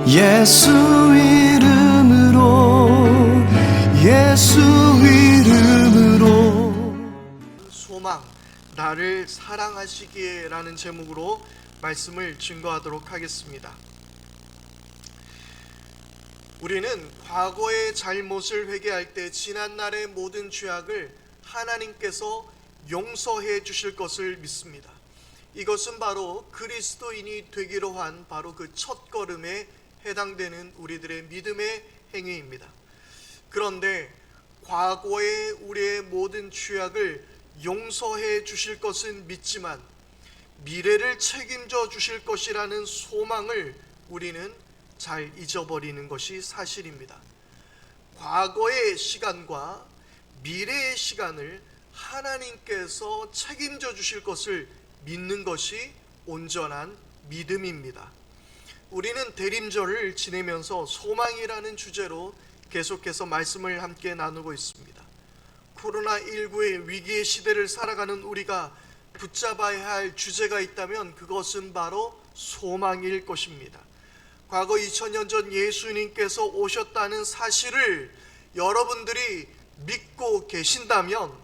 예수 이름으로, 예수 이름으로. 소망, 나를 사랑하시기에 라는 제목으로 말씀을 증거하도록 하겠습니다. 우리는 과거의 잘못을 회개할 때 지난날의 모든 죄악을 하나님께서 용서해 주실 것을 믿습니다. 이것은 바로 그리스도인이 되기로 한 바로 그 첫걸음에 해당되는 우리들의 믿음의 행위입니다. 그런데 과거의 우리의 모든 죄악을 용서해 주실 것은 믿지만 미래를 책임져 주실 것이라는 소망을 우리는 잘 잊어버리는 것이 사실입니다. 과거의 시간과 미래의 시간을 하나님께서 책임져 주실 것을 믿는 것이 온전한 믿음입니다. 우리는 대림절을 지내면서 소망이라는 주제로 계속해서 말씀을 함께 나누고 있습니다. 코로나19의 위기의 시대를 살아가는 우리가 붙잡아야 할 주제가 있다면 그것은 바로 소망일 것입니다. 과거 2000년 전 예수님께서 오셨다는 사실을 여러분들이 믿고 계신다면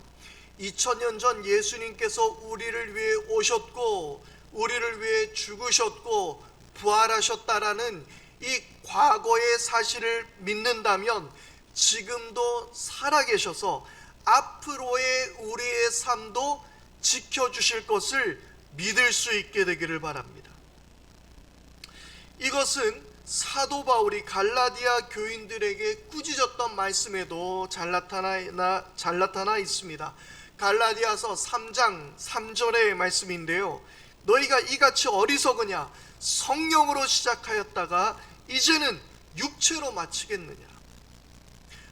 2000년 전 예수님께서 우리를 위해 오셨고 우리를 위해 죽으셨고 부활하셨다라는 이 과거의 사실을 믿는다면 지금도 살아계셔서 앞으로의 우리의 삶도 지켜주실 것을 믿을 수 있게 되기를 바랍니다. 이것은 사도 바울이 갈라디아 교인들에게 꾸짖었던 말씀에도 잘 나타나 있습니다. 갈라디아서 3장 3절의 말씀인데요, 너희가 이같이 어리석으냐, 성령으로 시작하였다가 이제는 육체로 마치겠느냐.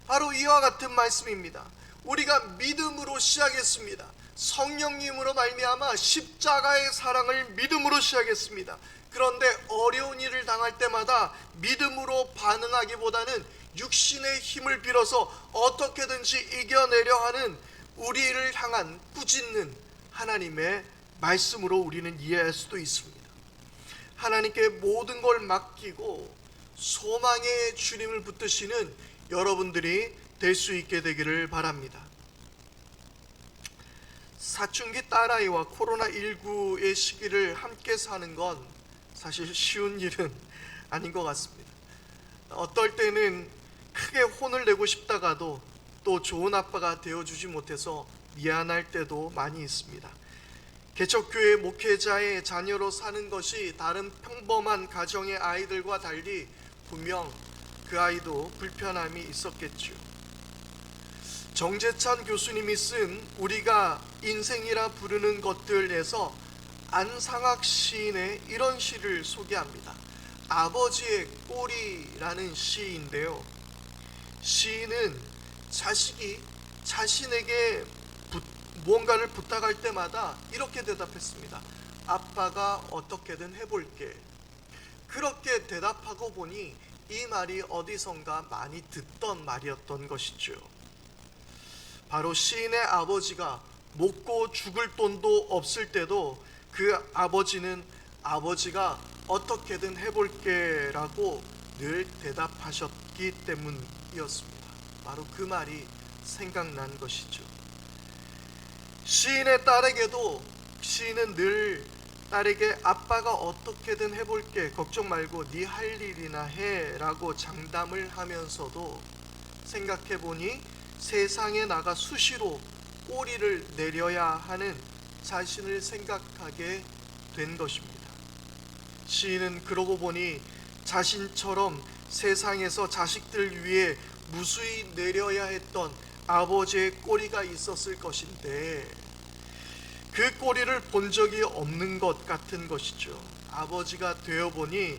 바로 이와 같은 말씀입니다. 우리가 믿음으로 시작했습니다. 성령님으로 말미암아 십자가의 사랑을 믿음으로 시작했습니다. 그런데 어려운 일을 당할 때마다 믿음으로 반응하기보다는 육신의 힘을 빌어서 어떻게든지 이겨내려 하는 우리를 향한 꾸짖는 하나님의 말씀으로 우리는 이해할 수도 있습니다. 하나님께 모든 걸 맡기고 소망의 주님을 붙드시는 여러분들이 될 수 있게 되기를 바랍니다. 사춘기 딸아이와 코로나19의 시기를 함께 사는 건 사실 쉬운 일은 아닌 것 같습니다. 어떨 때는 크게 혼을 내고 싶다가도 또 좋은 아빠가 되어주지 못해서 미안할 때도 많이 있습니다. 개척교회 목회자의 자녀로 사는 것이 다른 평범한 가정의 아이들과 달리 분명 그 아이도 불편함이 있었겠죠. 정재찬 교수님이 쓴 우리가 인생이라 부르는 것들에서 안상학 시인의 이런 시를 소개합니다. 아버지의 꼬리라는 시인데요, 시인은 자식이 자신에게 무언가를 부탁할 때마다 이렇게 대답했습니다. 아빠가 어떻게든 해볼게. 그렇게 대답하고 보니 이 말이 어디선가 많이 듣던 말이었던 것이죠. 바로 시인의 아버지가 먹고 죽을 돈도 없을 때도 그 아버지는 아버지가 어떻게든 해볼게 라고 늘 대답하셨기 때문이었습니다. 바로 그 말이 생각난 것이죠. 시인의 딸에게도 시인은 늘 딸에게 아빠가 어떻게든 해볼게, 걱정 말고 네 할 일이나 해 라고 장담을 하면서도 생각해보니 세상에 나가 수시로 꼬리를 내려야 하는 자신을 생각하게 된 것입니다. 시인은 그러고 보니 자신처럼 세상에서 자식들 위해 무수히 내려야 했던 아버지의 꼬리가 있었을 것인데 그 꼬리를 본 적이 없는 것 같은 것이죠. 아버지가 되어보니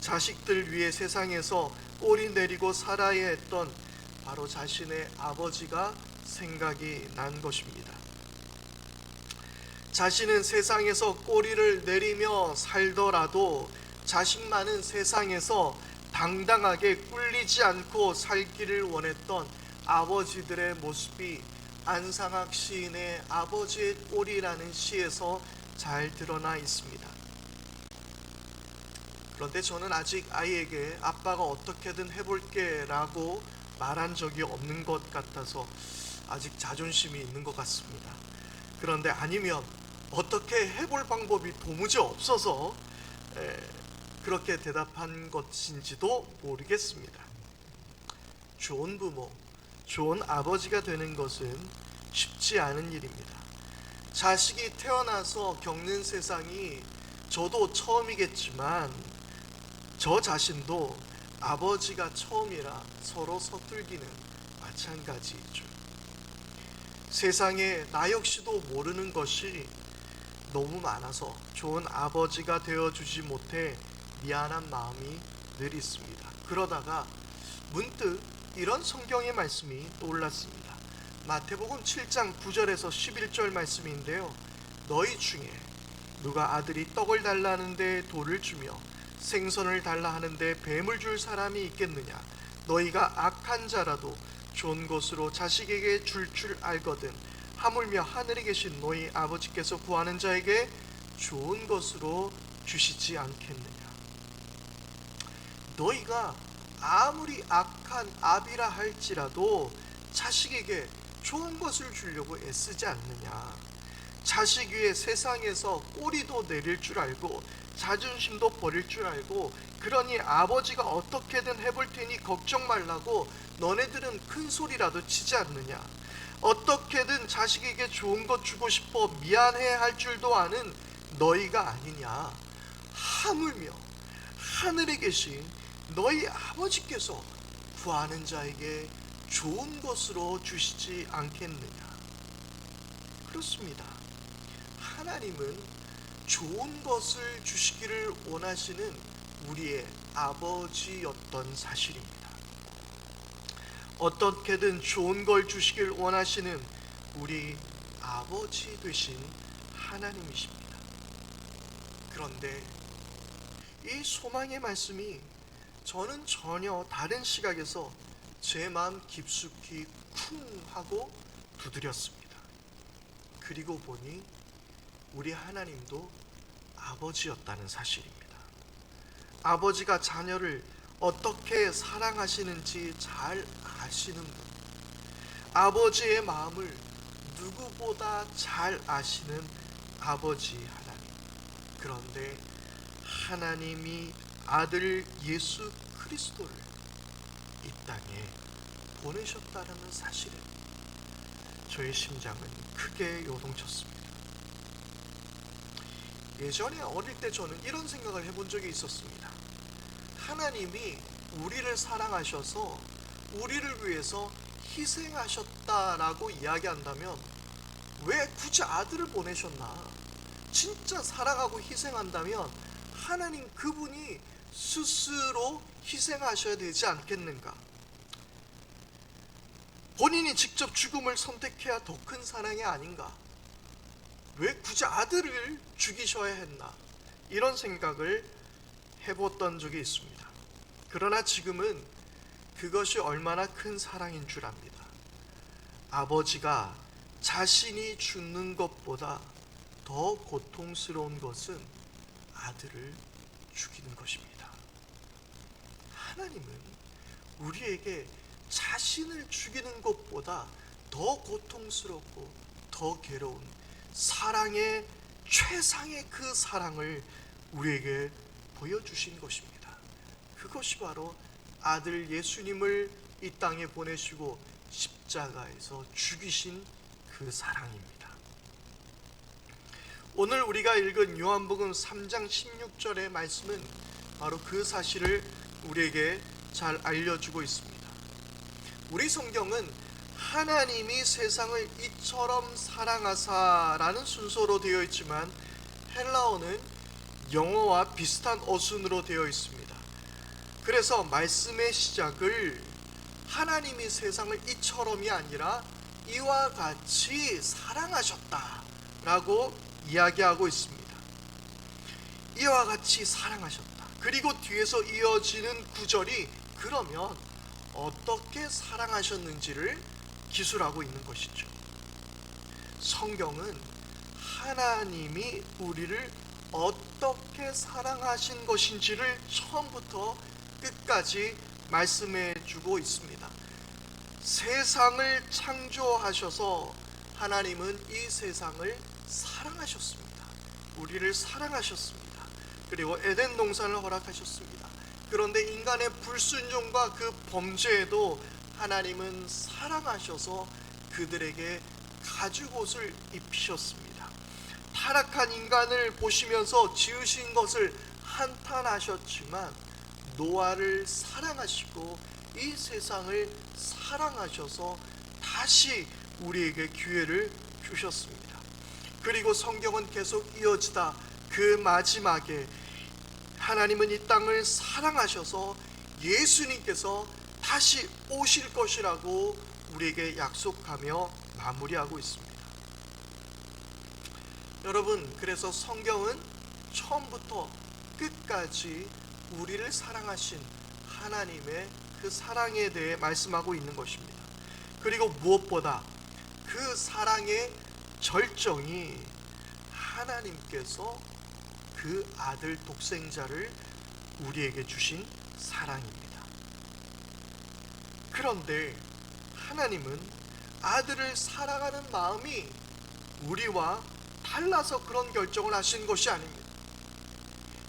자식들 위해 세상에서 꼬리 내리고 살아야 했던 바로 자신의 아버지가 생각이 난 것입니다. 자신은 세상에서 꼬리를 내리며 살더라도 자식 많은 세상에서 당당하게 꿀리지 않고 살기를 원했던 아버지들의 모습이 안상학 시인의 아버지의 꼬리라는 시에서 잘 드러나 있습니다. 그런데 저는 아직 아이에게 아빠가 어떻게든 해볼게 라고 말한 적이 없는 것 같아서 아직 자존심이 있는 것 같습니다. 그런데 아니면 어떻게 해볼 방법이 도무지 없어서 그렇게 대답한 것인지도 모르겠습니다. 좋은 부모, 좋은 아버지가 되는 것은 쉽지 않은 일입니다. 자식이 태어나서 겪는 세상이 저도 처음이겠지만 저 자신도 아버지가 처음이라 서로 서툴기는 마찬가지이죠. 세상에 나 역시도 모르는 것이 너무 많아서 좋은 아버지가 되어주지 못해 미안한 마음이 늘 있습니다. 그러다가 문득 이런 성경의 말씀이 떠올랐습니다. 마태복음 7장 9절에서 11절 말씀인데요. 너희 중에 누가 아들이 떡을 달라는데 돌을 주며 생선을 달라 하는데 뱀을 줄 사람이 있겠느냐? 너희가 악한 자라도 좋은 것으로 자식에게 줄 알거든 하물며 하늘에 계신 너희 아버지께서 구하는 자에게 좋은 것으로 주시지 않겠느냐? 너희가 아무리 악한 아비라 할지라도 자식에게 좋은 것을 주려고 애쓰지 않느냐? 자식 위에 세상에서 꼬리도 내릴 줄 알고 자존심도 버릴 줄 알고 그러니 아버지가 어떻게든 해볼 테니 걱정 말라고 너네들은 큰 소리라도 치지 않느냐? 어떻게든 자식에게 좋은 것 주고 싶어 미안해 할 줄도 아는 너희가 아니냐? 하물며 하늘에 계신 너희 아버지께서 구하는 자에게 좋은 것으로 주시지 않겠느냐? 그렇습니다. 하나님은 좋은 것을 주시기를 원하시는 우리의 아버지였던 사실입니다. 어떻게든 좋은 걸 주시길 원하시는 우리 아버지 되신 하나님이십니다. 그런데 이 소망의 말씀이 저는 전혀 다른 시각에서 제 마음 깊숙이 쿵 하고 두드렸습니다. 그리고 보니 우리 하나님도 아버지였다는 사실입니다. 아버지가 자녀를 어떻게 사랑하시는지 잘 아시는 분, 아버지의 마음을 누구보다 잘 아시는 아버지 하나님. 그런데 하나님이 아들 예수 그리스도를 이 땅에 보내셨다는 사실에 저의 심장은 크게 요동쳤습니다. 예전에 어릴 때 저는 이런 생각을 해본 적이 있었습니다. 하나님이 우리를 사랑하셔서 우리를 위해서 희생하셨다라고 이야기한다면 왜 굳이 아들을 보내셨나? 진짜 사랑하고 희생한다면 하나님 그분이 스스로 희생하셔야 되지 않겠는가? 본인이 직접 죽음을 선택해야 더 큰 사랑이 아닌가? 왜 굳이 아들을 죽이셔야 했나? 이런 생각을 해봤던 적이 있습니다. 그러나 지금은 그것이 얼마나 큰 사랑인 줄 압니다. 아버지가 자신이 죽는 것보다 더 고통스러운 것은 아들을 죽이는 것입니다. 하나님은 우리에게 자신을 죽이는 것보다 더 고통스럽고 더 괴로운 사랑의 최상의 그 사랑을 우리에게 보여주신 것입니다. 그것이 바로 아들 예수님을 이 땅에 보내시고 십자가에서 죽이신 그 사랑입니다. 오늘 우리가 읽은 요한복음 3장 16절의 말씀은 바로 그 사실을 우리에게 잘 알려주고 있습니다. 우리 성경은 하나님이 세상을 이처럼 사랑하사라는 순서로 되어 있지만 헬라어는 영어와 비슷한 어순으로 되어 있습니다. 그래서 말씀의 시작을 하나님이 세상을 이처럼이 아니라 이와 같이 사랑하셨다라고 이야기하고 있습니다. 이와 같이 사랑하셨다. 그리고 뒤에서 이어지는 구절이 그러면 어떻게 사랑하셨는지를 기술하고 있는 것이죠. 성경은 하나님이 우리를 어떻게 사랑하신 것인지를 처음부터 끝까지 말씀해 주고 있습니다. 세상을 창조하셔서 하나님은 이 세상을 사랑하셨습니다. 우리를 사랑하셨습니다. 그리고 에덴 동산을 허락하셨습니다. 그런데 인간의 불순종과 그 범죄에도 하나님은 사랑하셔서 그들에게 가죽옷을 입히셨습니다. 타락한 인간을 보시면서 지으신 것을 한탄하셨지만 노아를 사랑하시고 이 세상을 사랑하셔서 다시 우리에게 기회를 주셨습니다. 그리고 성경은 계속 이어지다 그 마지막에 하나님은 이 땅을 사랑하셔서 예수님께서 다시 오실 것이라고 우리에게 약속하며 마무리하고 있습니다. 여러분, 그래서 성경은 처음부터 끝까지 우리를 사랑하신 하나님의 그 사랑에 대해 말씀하고 있는 것입니다. 그리고 무엇보다 그 사랑의 절정이 하나님께서 그 아들 독생자를 우리에게 주신 사랑입니다. 그런데 하나님은 아들을 사랑하는 마음이 우리와 달라서 그런 결정을 하신 것이 아닙니다.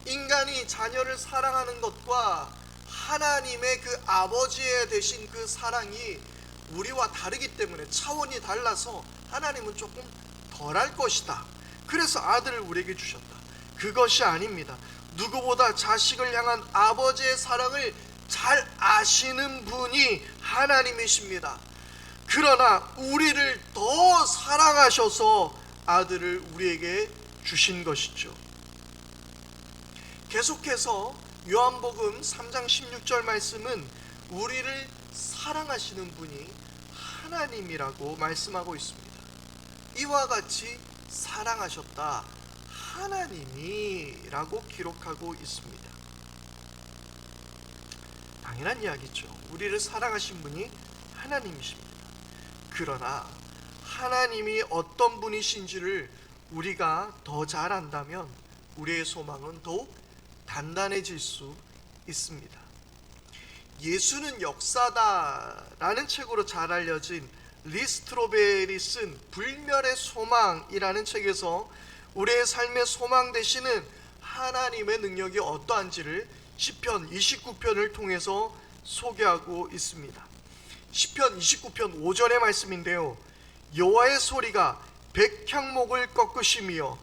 인간이 자녀를 사랑하는 것과 하나님의 그 아버지에 되신 그 사랑이 우리와 다르기 때문에 차원이 달라서 하나님은 조금 덜할 것이다. 그래서 아들을 우리에게 주셨다. 그것이 아닙니다. 누구보다 자식을 향한 아버지의 사랑을 잘 아시는 분이 하나님이십니다. 그러나 우리를 더 사랑하셔서 아들을 우리에게 주신 것이죠. 계속해서 요한복음 3장 16절 말씀은 우리를 사랑하시는 분이 하나님이라고 말씀하고 있습니다. 이와 같이 사랑하셨다 하나님이라고 기록하고 있습니다. 당연한 이야기죠. 우리를 사랑하신 분이 하나님이십니다. 그러나 하나님이 어떤 분이신지를 우리가 더 잘 안다면 우리의 소망은 더욱 단단해질 수 있습니다. 예수는 역사다라는 책으로 잘 알려진 리 스트로벨이 쓴 불멸의 소망이라는 책에서 우리의 삶의 소망 되시는 하나님의 능력이 어떠한지를 시편 29편을 통해서 소개하고 있습니다. 시편 29편 5절의 말씀인데요, 여호와의 소리가 백향목을 꺾으시며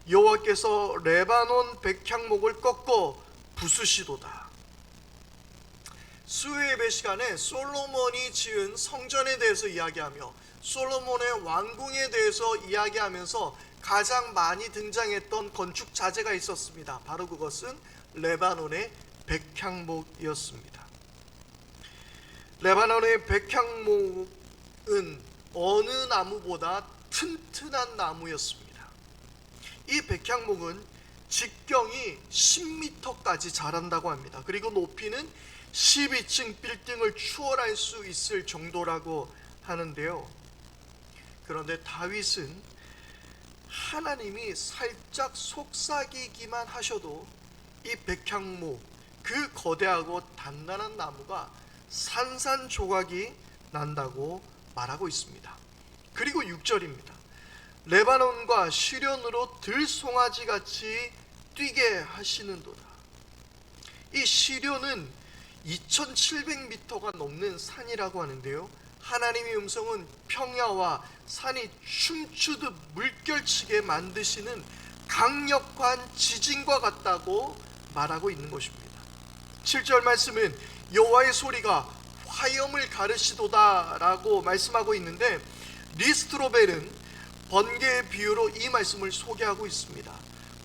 여호와께서 레바논 백향목을 꺾어 부수시도다. 수요 예배 시간에 솔로몬이 지은 성전에 대해서 이야기하며 솔로몬의 왕궁에 대해서 이야기하면서 가장 많이 등장했던 건축 자재가 있었습니다. 바로 그것은 레바논의 백향목이었습니다. 레바논의 백향목은 어느 나무보다 튼튼한 나무였습니다. 이 백향목은 직경이 10m까지 자란다고 합니다. 그리고 높이는 12층 빌딩을 추월할 수 있을 정도라고 하는데요. 그런데 다윗은 하나님이 살짝 속삭이기만 하셔도 이 백향목, 그 거대하고 단단한 나무가 산산조각이 난다고 말하고 있습니다. 그리고 6절입니다. 레바논과 시련으로 들송아지같이 뛰게 하시는도다. 이 시련은 2700m가 넘는 산이라고 하는데요, 하나님의 음성은 평야와 산이 춤추듯 물결치게 만드시는 강력한 지진과 같다고 말하고 있는 것입니다. 7절 말씀은 여호와의 소리가 화염을 가르시도다 라고 말씀하고 있는데, 리스트로벨은 번개의 비유로 이 말씀을 소개하고 있습니다.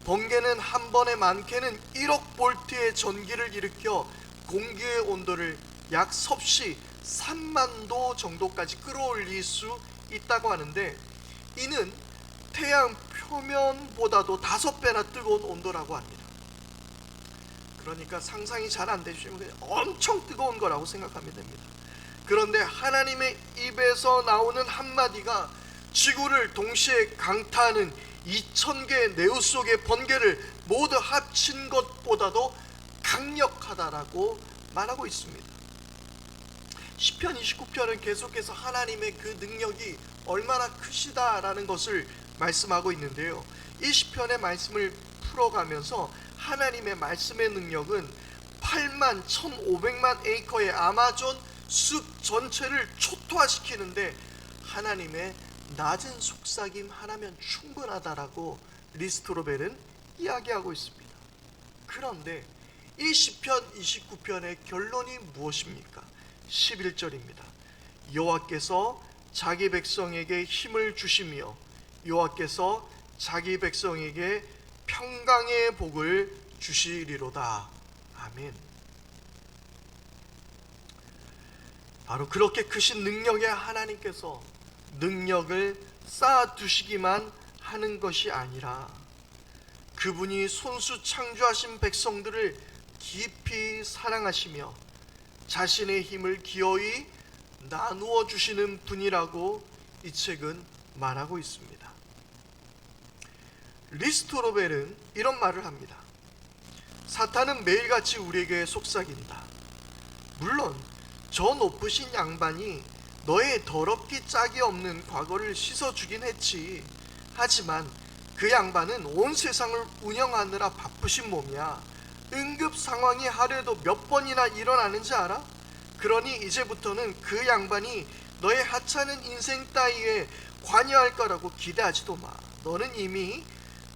번개는 한 번에 많게는 1억 볼트의 전기를 일으켜 공기의 온도를 약 섭씨 3만 도 정도까지 끌어올릴 수 있다고 하는데, 이는 태양 표면보다도 5배나 뜨거운 온도라고 합니다. 그러니까 상상이 잘 안 되시면 엄청 뜨거운 거라고 생각하면 됩니다. 그런데 하나님의 입에서 나오는 한마디가 지구를 동시에 강타하는 2000개의 네우 속의 번개를 모두 합친 것보다도 강력하다라고 말하고 있습니다. 시편 29편은 계속해서 하나님의 그 능력이 얼마나 크시다라는 것을 말씀하고 있는데요, 이 시편의 말씀을 풀어가면서 하나님의 말씀의 능력은 8만 1500만 에이커의 아마존 숲 전체를 초토화시키는데 하나님의 낮은 속삭임 하나면 충분하다라고 리스토로벨은 이야기하고 있습니다. 그런데 이 시편 29편의 결론이 무엇입니까? 11절입니다. 여호와께서 자기 백성에게 힘을 주시며 여호와께서 자기 백성에게 평강의 복을 주시리로다. 아멘. 바로 그렇게 크신 능력의 하나님께서 능력을 쌓아두시기만 하는 것이 아니라 그분이 손수 창조하신 백성들을 깊이 사랑하시며 자신의 힘을 기어이 나누어 주시는 분이라고 이 책은 말하고 있습니다. 리스토로벨은 이런 말을 합니다. 사탄은 매일같이 우리에게 속삭인다. 물론 저 높으신 양반이 너의 더럽기 짝이 없는 과거를 씻어주긴 했지. 하지만 그 양반은 온 세상을 운영하느라 바쁘신 몸이야. 응급 상황이 하루에도 몇 번이나 일어나는지 알아? 그러니 이제부터는 그 양반이 너의 하찮은 인생 따위에 관여할 거라고 기대하지도 마. 너는 이미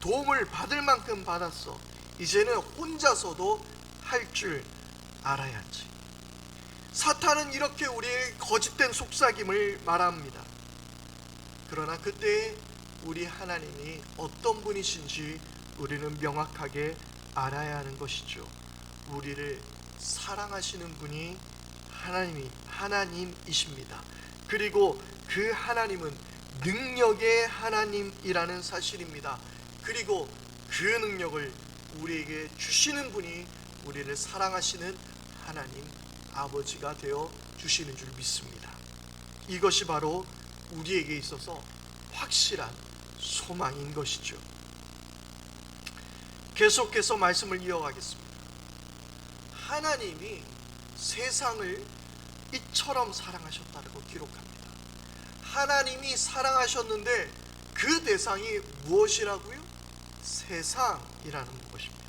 도움을 받을 만큼 받았어. 이제는 혼자서도 할 줄 알아야지. 사탄은 이렇게 우리의 거짓된 속삭임을 말합니다. 그러나 그때 우리 하나님이 어떤 분이신지 우리는 명확하게 알아야 하는 것이죠. 우리를 사랑하시는 분이 하나님이십니다. 그리고 그 하나님은 능력의 하나님이라는 사실입니다. 그리고 그 능력을 우리에게 주시는 분이 우리를 사랑하시는 하나님 아버지가 되어 주시는 줄 믿습니다. 이것이 바로 우리에게 있어서 확실한 소망인 것이죠. 계속해서 말씀을 이어가겠습니다. 하나님이 세상을 이처럼 사랑하셨다고 기록합니다. 하나님이 사랑하셨는데 그 대상이 무엇이라고요? 세상이라는 것입니다.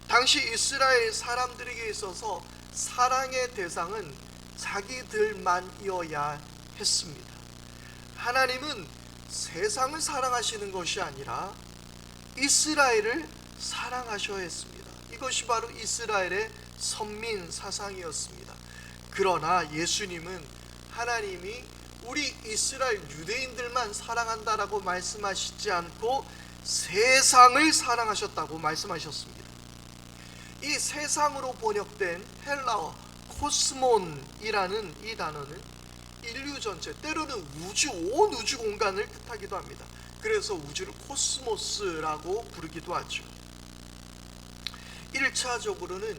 당시 이스라엘 사람들에게 있어서 사랑의 대상은 자기들만이어야 했습니다. 하나님은 세상을 사랑하시는 것이 아니라 이스라엘을 사랑하셔야 했습니다. 이것이 바로 이스라엘의 선민 사상이었습니다. 그러나 예수님은 하나님이 우리 이스라엘 유대인들만 사랑한다라고 말씀하시지 않고 세상을 사랑하셨다고 말씀하셨습니다. 이 세상으로 번역된 헬라어 코스몬이라는 이 단어는 인류 전체, 때로는 온 우주 공간을 뜻하기도 합니다. 그래서 우주를 코스모스라고 부르기도 하죠. 1차적으로는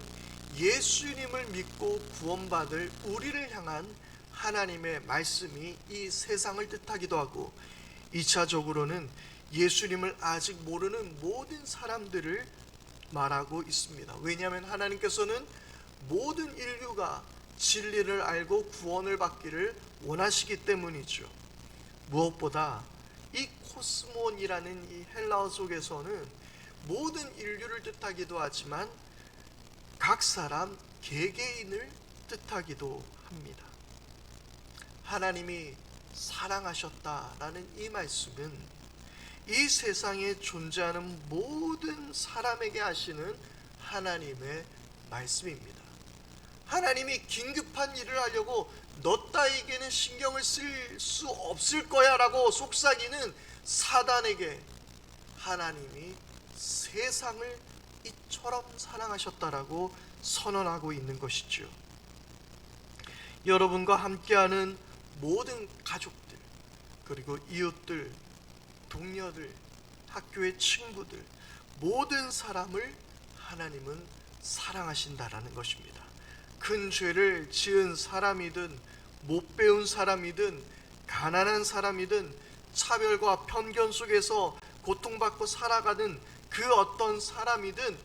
예수님을 믿고 구원받을 우리를 향한 하나님의 말씀이 이 세상을 뜻하기도 하고, 2차적으로는 예수님을 아직 모르는 모든 사람들을 말하고 있습니다. 왜냐하면 하나님께서는 모든 인류가 진리를 알고 구원을 받기를 원하시기 때문이죠. 무엇보다 이 코스몬이라는 이 헬라어 속에서는 모든 인류를 뜻하기도 하지만 각 사람 개개인을 뜻하기도 합니다. 하나님이 사랑하셨다라는 이 말씀은 이 세상에 존재하는 모든 사람에게 하시는 하나님의 말씀입니다. 하나님이 긴급한 일을 하려고 너 따위에게는 신경을 쓸 수 없을 거야 라고 속삭이는 사단에게 하나님이 세상을 이처럼 사랑하셨다라고 선언하고 있는 것이죠. 여러분과 함께하는 모든 가족들, 그리고 이웃들, 동료들, 학교의 친구들, 모든 사람을 하나님은 사랑하신다라는 것입니다. 큰 죄를 지은 사람이든 못 배운 사람이든 가난한 사람이든 차별과 편견 속에서 고통받고 살아가는 그 어떤 사람이든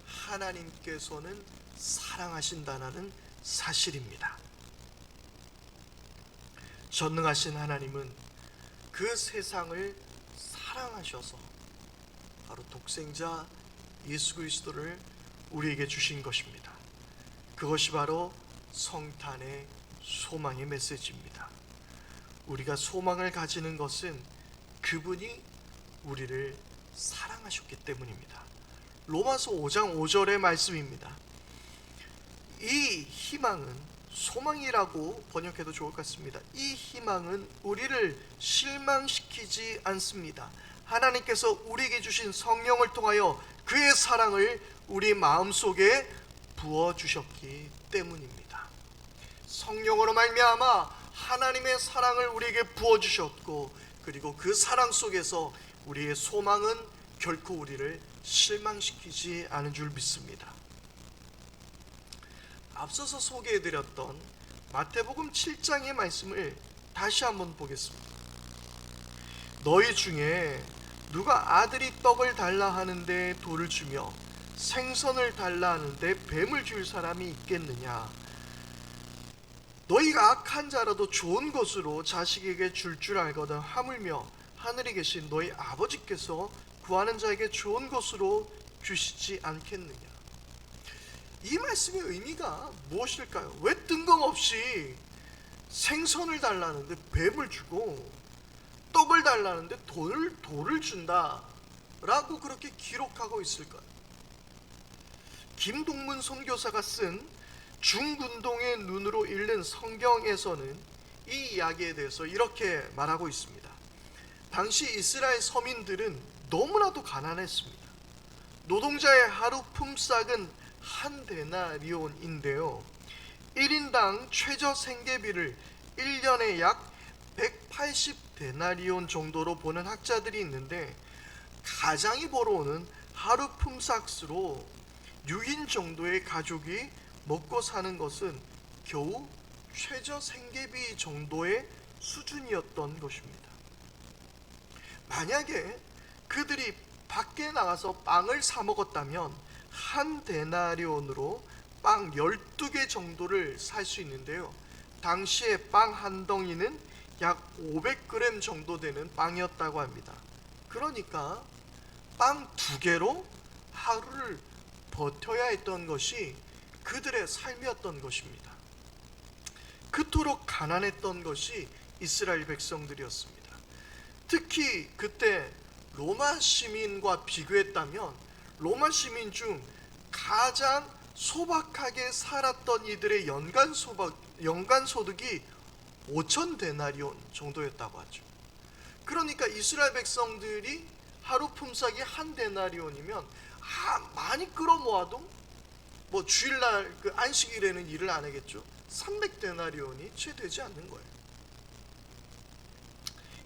하나님께서는 사랑하신다는 사실입니다. 전능하신 하나님은 그 세상을 사랑하셔서 바로 독생자 예수 그리스도를 우리에게 주신 것입니다. 그것이 바로 성탄의 소망의 메시지입니다. 우리가 소망을 가지는 것은 그분이 우리를 사랑하셨기 때문입니다. 로마서 5장 5절의 말씀입니다. 이 희망은, 소망이라고 번역해도 좋을 것 같습니다. 이 희망은 우리를 실망시키지 않습니다. 하나님께서 우리에게 주신 성령을 통하여 그의 사랑을 우리 마음속에 부어주셨기 때문입니다. 성령으로 말미암아 하나님의 사랑을 우리에게 부어주셨고, 그리고 그 사랑 속에서 우리의 소망은 결코 우리를 실망시키지 않은 줄 믿습니다. 앞서서 소개해드렸던 마태복음 7장의 말씀을 다시 한번 보겠습니다. 너희 중에 누가 아들이 떡을 달라 하는데 돌을 주며 생선을 달라 하는데 뱀을 줄 사람이 있겠느냐? 너희가 악한 자라도 좋은 것으로 자식에게 줄 알거든 하물며 하늘에 계신 너희 아버지께서 구하는 자에게 좋은 것으로 주시지 않겠느냐? 이 말씀의 의미가 무엇일까요? 왜 뜬금없이 생선을 달라는데 뱀을 주고 떡을 달라는데 돌을 준다 라고 그렇게 기록하고 있을까요? 김동문 선교사가 쓴 중군동의 눈으로 읽는 성경에서는 이 이야기에 대해서 이렇게 말하고 있습니다. 당시 이스라엘 서민들은 너무나도 가난했습니다. 노동자의 하루 품삯은 한 데나리온인데요, 1인당 최저 생계비를 1년에 약 180데나리온 정도로 보는 학자들이 있는데, 가장이 벌어오는 하루 품삯으로 6인 정도의 가족이 먹고 사는 것은 겨우 최저 생계비 정도의 수준이었던 것입니다. 만약에 그들이 밖에 나가서 빵을 사 먹었다면 한 데나리온으로 빵 12개 정도를 살 수 있는데요, 당시에 빵 한 덩이는 약 500g 정도 되는 빵이었다고 합니다. 그러니까 빵 2개로 하루를 버텨야 했던 것이 그들의 삶이었던 것입니다. 그토록 가난했던 것이 이스라엘 백성들이었습니다. 특히 그때 로마 시민과 비교했다면 로마 시민 중 가장 소박하게 살았던 이들의 연간 소득이 5,000데나리온 정도였다고 하죠. 그러니까 이스라엘 백성들이 하루 품삯이 한 데나리온이면 많이 끌어모아도 주일날 그 안식일에는 일을 안 하겠죠. 300데나리온이 채 되지 않는 거예요.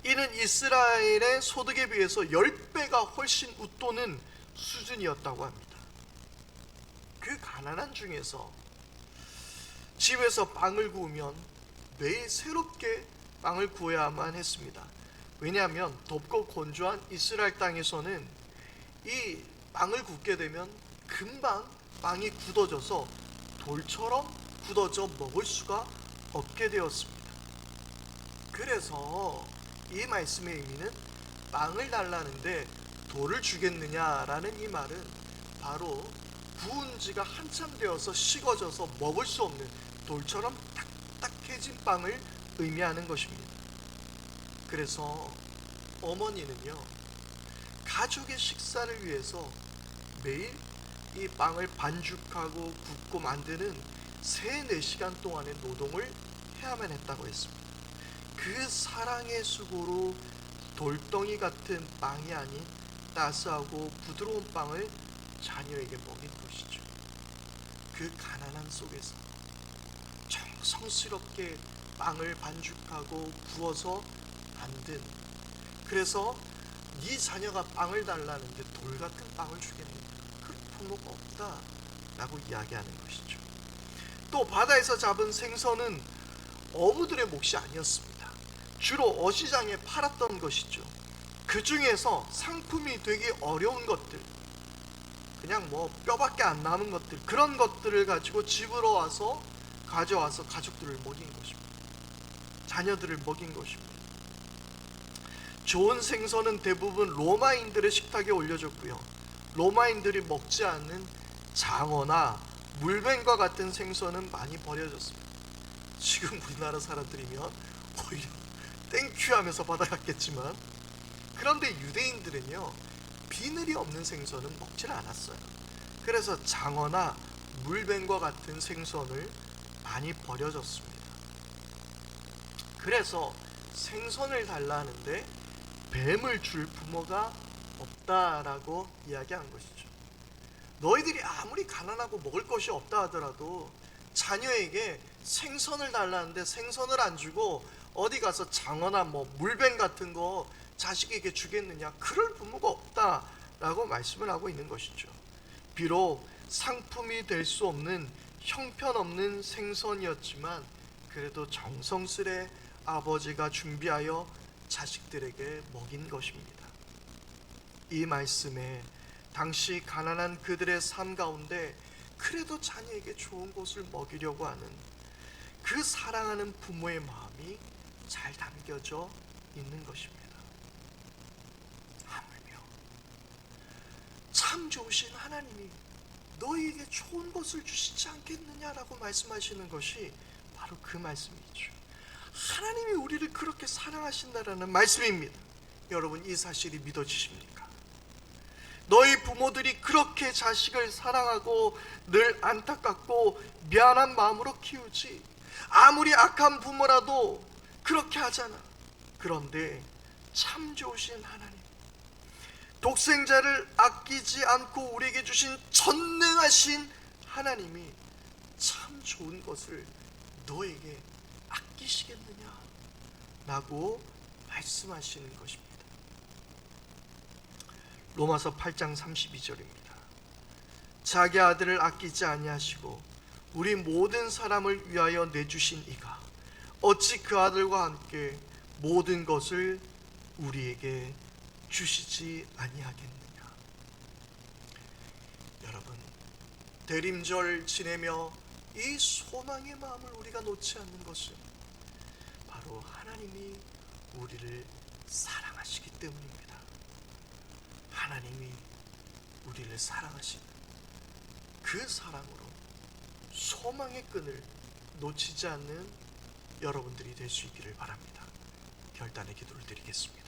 이는 이스라엘의 소득에 비해서 10배가 훨씬 웃도는 수준이었다고 합니다. 그 가난한 중에서 집에서 빵을 구우면 매일 새롭게 빵을 구워야만 했습니다. 왜냐하면 덥고 건조한 이스라엘 땅에서는 이 빵을 굽게 되면 금방 빵이 굳어져서 돌처럼 굳어져 먹을 수가 없게 되었습니다. 그래서 이 말씀의 의미는 빵을 달라는데 돌을 주겠느냐라는 이 말은 바로 구운 지가 한참 되어서 식어져서 먹을 수 없는 돌처럼 딱딱해진 빵을 의미하는 것입니다. 그래서 어머니는요, 가족의 식사를 위해서 매일 이 빵을 반죽하고 굽고 만드는 3-4시간 동안의 노동을 해야만 했다고 했습니다. 그 사랑의 수고로 돌덩이 같은 빵이 아닌 따스하고 부드러운 빵을 자녀에게 먹인 것이죠. 그 가난함 속에서 정성스럽게 빵을 반죽하고 구워서 만든, 그래서 네 자녀가 빵을 달라는데 돌 같은 빵을 주겠느냐, 그런 부모가 없다 라고 이야기하는 것이죠. 또 바다에서 잡은 생선은 어부들의 몫이 아니었습니다. 주로 어시장에 팔았던 것이죠. 그 중에서 상품이 되기 어려운 것들, 그냥 뭐 뼈밖에 안 남은 것들, 그런 것들을 가지고 집으로 가져와서 가족들을 먹인 것입니다. 자녀들을 먹인 것입니다. 좋은 생선은 대부분 로마인들의 식탁에 올려졌고요, 로마인들이 먹지 않는 장어나 물뱀과 같은 생선은 많이 버려졌습니다. 지금 우리나라 사람들이면 오히려 땡큐 하면서 받아갔겠지만, 그런데 유대인들은요, 비늘이 없는 생선은 먹질 않았어요. 그래서 장어나 물뱀과 같은 생선을 많이 버려졌습니다. 그래서 생선을 달라 하는데 뱀을 줄 부모가 없다라고 이야기한 것이죠. 너희들이 아무리 가난하고 먹을 것이 없다 하더라도 자녀에게 생선을 달라는데 생선을 안 주고 어디 가서 장어나 뭐 물뱀 같은 거 자식에게 주겠느냐? 그럴 부모가 없다라고 말씀을 하고 있는 것이죠. 비록 상품이 될 수 없는 형편없는 생선이었지만 그래도 정성스레 아버지가 준비하여 자식들에게 먹인 것입니다. 이 말씀에 당시 가난한 그들의 삶 가운데 그래도 자녀에게 좋은 것을 먹이려고 하는 그 사랑하는 부모의 마음이 잘 담겨져 있는 것입니다. 하물며 참 좋으신 하나님이 너희에게 좋은 것을 주시지 않겠느냐라고 말씀하시는 것이 바로 그 말씀이죠. 하나님이 우리를 그렇게 사랑하신다라는 말씀입니다. 여러분, 이 사실이 믿어지십니까? 너희 부모들이 그렇게 자식을 사랑하고 늘 안타깝고 미안한 마음으로 키우지, 아무리 악한 부모라도 그렇게 하잖아. 그런데 참 좋으신 하나님, 독생자를 아끼지 않고 우리에게 주신 전능하신 하나님이 참 좋은 것을 너에게 아끼시겠느냐 라고 말씀하시는 것입니다. 로마서 8장 32절입니다. 자기 아들을 아끼지 아니하시고 우리 모든 사람을 위하여 내주신 이가 어찌 그 아들과 함께 모든 것을 우리에게 주시지 아니하겠느냐. 여러분, 대림절 지내며 이 소망의 마음을 우리가 놓지 않는 것은 바로 하나님이 우리를 사랑하시기 때문입니다. 하나님이 우리를 사랑하시는 그 사랑으로 소망의 끈을 놓치지 않는 여러분들이 될 수 있기를 바랍니다. 결단의 기도를 드리겠습니다.